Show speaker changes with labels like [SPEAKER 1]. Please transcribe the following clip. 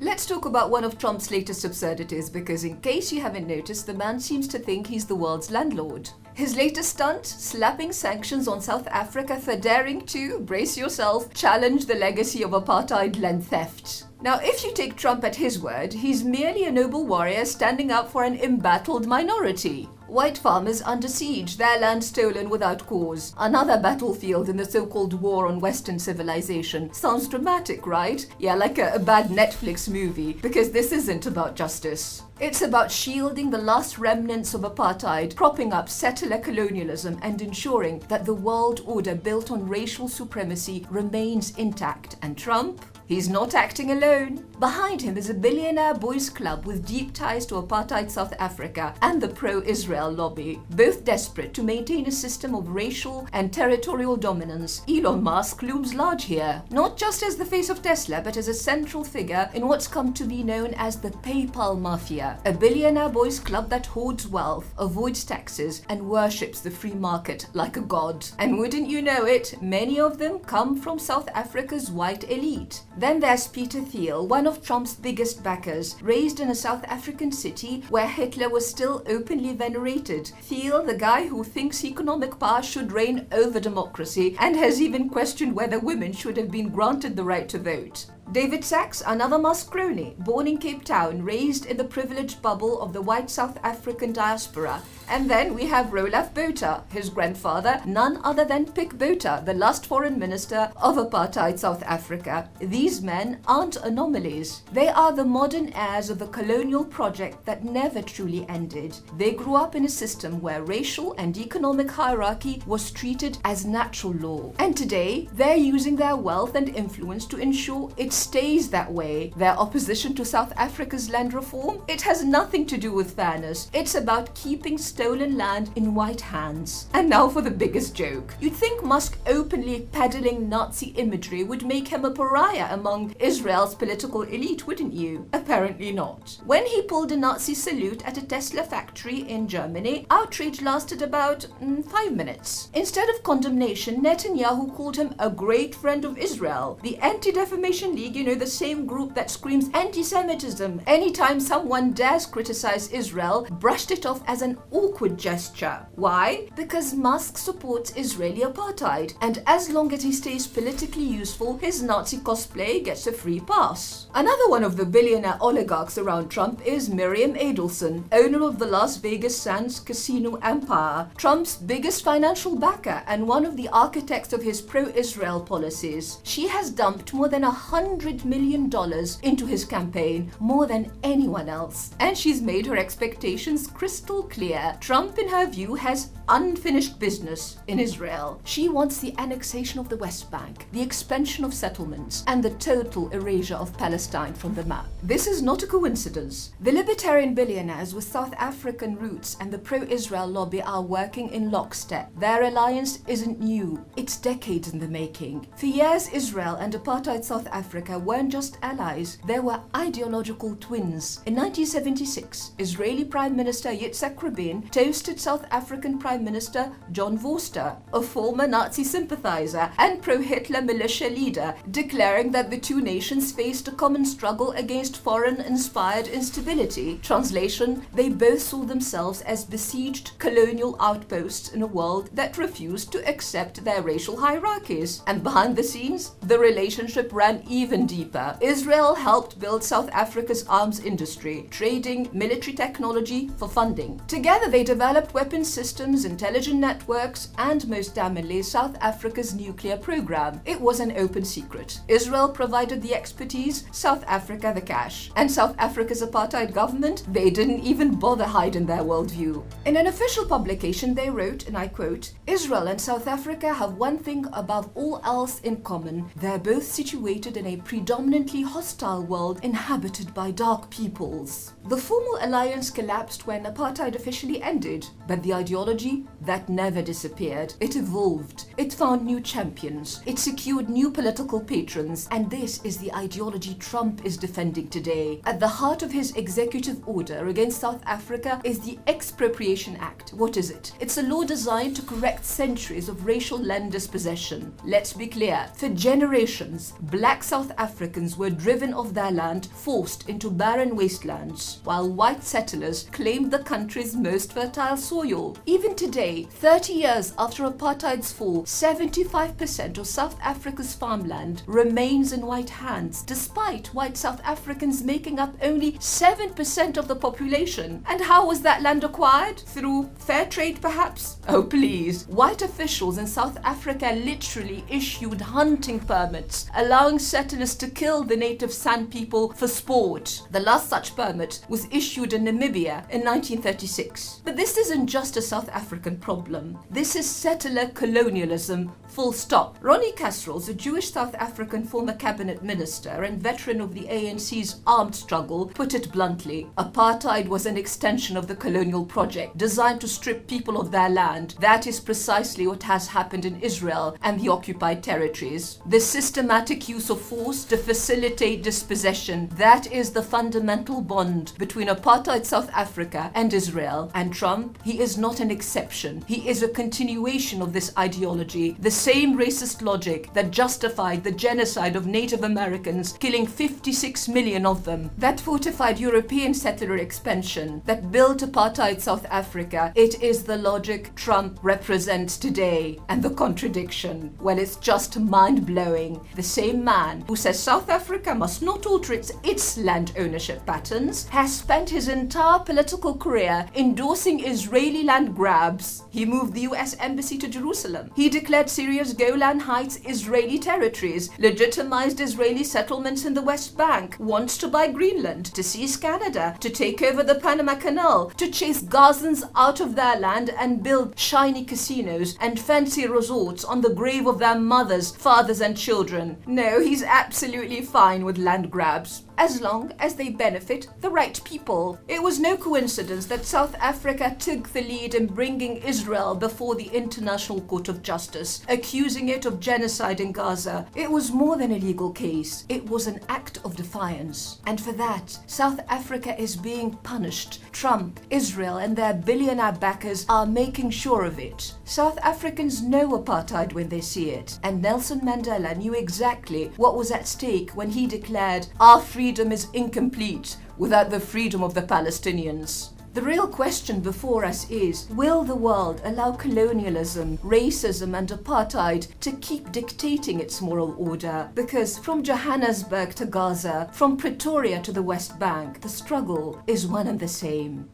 [SPEAKER 1] Let's talk about one of Trump's latest absurdities because in case you haven't noticed, the man seems to think he's the world's landlord. His latest stunt, slapping sanctions on South Africa for daring to, brace yourself, challenge the legacy of apartheid land theft. Now, if you take Trump at his word, he's merely a noble warrior standing up for an embattled minority. White farmers under siege, their land stolen without cause. Another battlefield in the so-called war on Western civilization. Sounds dramatic, right? Yeah, like a bad Netflix movie, because this isn't about justice. It's about shielding the last remnants of apartheid, propping up settler colonialism, and ensuring that the world order built on racial supremacy remains intact. And Trump? He's not acting alone. Behind him is a billionaire boys club with deep ties to apartheid South Africa and the pro-Israel lobby, both desperate to maintain a system of racial and territorial dominance. Elon Musk looms large here, not just as the face of Tesla, but as a central figure in what's come to be known as the PayPal Mafia, a billionaire boys club that hoards wealth, avoids taxes, and worships the free market like a god. And wouldn't you know it, many of them come from South Africa's white elite. Then there's Peter Thiel, one of Trump's biggest backers, raised in a South African city where Hitler was still openly venerated. Thiel, the guy who thinks economic power should reign over democracy and has even questioned whether women should have been granted the right to vote. David Sachs, another Musk crony, born in Cape Town, raised in the privileged bubble of the white South African diaspora. And then we have Roelf Botha, his grandfather, none other than Pik Botha, the last foreign minister of apartheid South Africa. These men aren't anomalies. They are the modern heirs of a colonial project that never truly ended. They grew up in a system where racial and economic hierarchy was treated as natural law. And today, they're using their wealth and influence to ensure it stays that way. Their opposition to South Africa's land reform, it has nothing to do with fairness. It's about keeping stolen land in white hands. And now for the biggest joke. You'd think Musk openly peddling Nazi imagery would make him a pariah among Israel's political elite, wouldn't you? Apparently not. When he pulled a Nazi salute at a Tesla factory in Germany, outrage lasted about 5 minutes. Instead of condemnation, Netanyahu called him a great friend of Israel. The Anti-Defamation League, the same group that screams anti-Semitism anytime someone dares criticize Israel, brushed it off as an awkward gesture. Why? Because Musk supports Israeli apartheid, and as long as he stays politically useful, his Nazi cosplay gets a free pass. Another one of the billionaire oligarchs around Trump is Miriam Adelson, owner of the Las Vegas Sands casino empire, Trump's biggest financial backer and one of the architects of his pro-Israel policies. She has dumped more than $100 million into his campaign, more than anyone else. And she's made her expectations crystal clear. Trump, in her view, has unfinished business in Israel. She wants the annexation of the West Bank, the expansion of settlements, and the total erasure of Palestine from the map. This is not a coincidence. The libertarian billionaires with South African roots and the pro-Israel lobby are working in lockstep. Their alliance isn't new. It's decades in the making. For years, Israel and apartheid South Africa weren't just allies, they were ideological twins. In 1976, Israeli Prime Minister Yitzhak Rabin toasted South African Prime Minister John Vorster, a former Nazi sympathizer and pro-Hitler militia leader, declaring that the two nations faced a common struggle against foreign-inspired instability. Translation, they both saw themselves as besieged colonial outposts in a world that refused to accept their racial hierarchies. And behind the scenes, the relationship ran even deeper. Israel helped build South Africa's arms industry, trading military technology for funding. Together they developed weapons systems, intelligent networks, and most damningly, South Africa's nuclear program. It was an open secret. Israel provided the expertise, South Africa the cash. And South Africa's apartheid government, they didn't even bother hiding their worldview. In an official publication they wrote, and I quote, "Israel and South Africa have one thing above all else in common. They're both situated in a predominantly hostile world inhabited by dark peoples." The formal alliance collapsed when apartheid officially ended, but the ideology ideology that never disappeared. It evolved. It found new champions. It secured new political patrons. And this is the ideology Trump is defending today. At the heart of his executive order against South Africa is the Expropriation Act. What is it? It's a law designed to correct centuries of racial land dispossession. Let's be clear. For generations, black South Africans were driven off their land, forced into barren wastelands, while white settlers claimed the country's most fertile soil. Even today, 30 years after apartheid's fall, 75% of South Africa's farmland remains in white hands, despite white South Africans making up only 7% of the population. And how was that land acquired? Through fair trade, perhaps? Oh, please. White officials in South Africa literally issued hunting permits, allowing settlers to kill the native San people for sport. The last such permit was issued in Namibia in 1936. But this isn't just a South African problem. This is settler colonialism, full stop. Ronnie Kasrils, a Jewish South African former cabinet minister and veteran of the ANC's armed struggle, put it bluntly. Apartheid was an extension of the colonial project, designed to strip people of their land. That is precisely what has happened in Israel and the occupied territories. The systematic use of force to facilitate dispossession, that is the fundamental bond between apartheid South Africa and Israel. And Trump, he is not an exception. He is a continuation of this ideology, the same racist logic that justified the genocide of Native Americans, killing 56 million of them, that fortified European settler expansion, that built apartheid South Africa. It is the logic Trump represents today. And the contradiction, well, it's just mind-blowing. The same man who says South Africa must not alter its land ownership patterns has spent his entire political career endorsing Israeli land grabs. He moved the US embassy to Jerusalem. He declared Syria's Golan Heights Israeli territories, legitimized Israeli settlements in the West Bank, wants to buy Greenland, to seize Canada, to take over the Panama Canal, to chase Gazans out of their land and build shiny casinos and fancy resorts on the grave of their mothers, fathers and children. No, he's absolutely fine with land grabs, as long as they benefit the right people. It was no coincidence that South Africa took the lead in bringing Israel before the International Court of Justice, accusing it of genocide in Gaza. It was more than a legal case. It was an act of defiance. And for that, South Africa is being punished. Trump, Israel, and their billionaire backers are making sure of it. South Africans know apartheid when they see it. And Nelson Mandela knew exactly what was at stake when he declared, "Our freedom is incomplete without the freedom of the Palestinians." The real question before us is, will the world allow colonialism, racism and apartheid to keep dictating its moral order? Because from Johannesburg to Gaza, from Pretoria to the West Bank, the struggle is one and the same.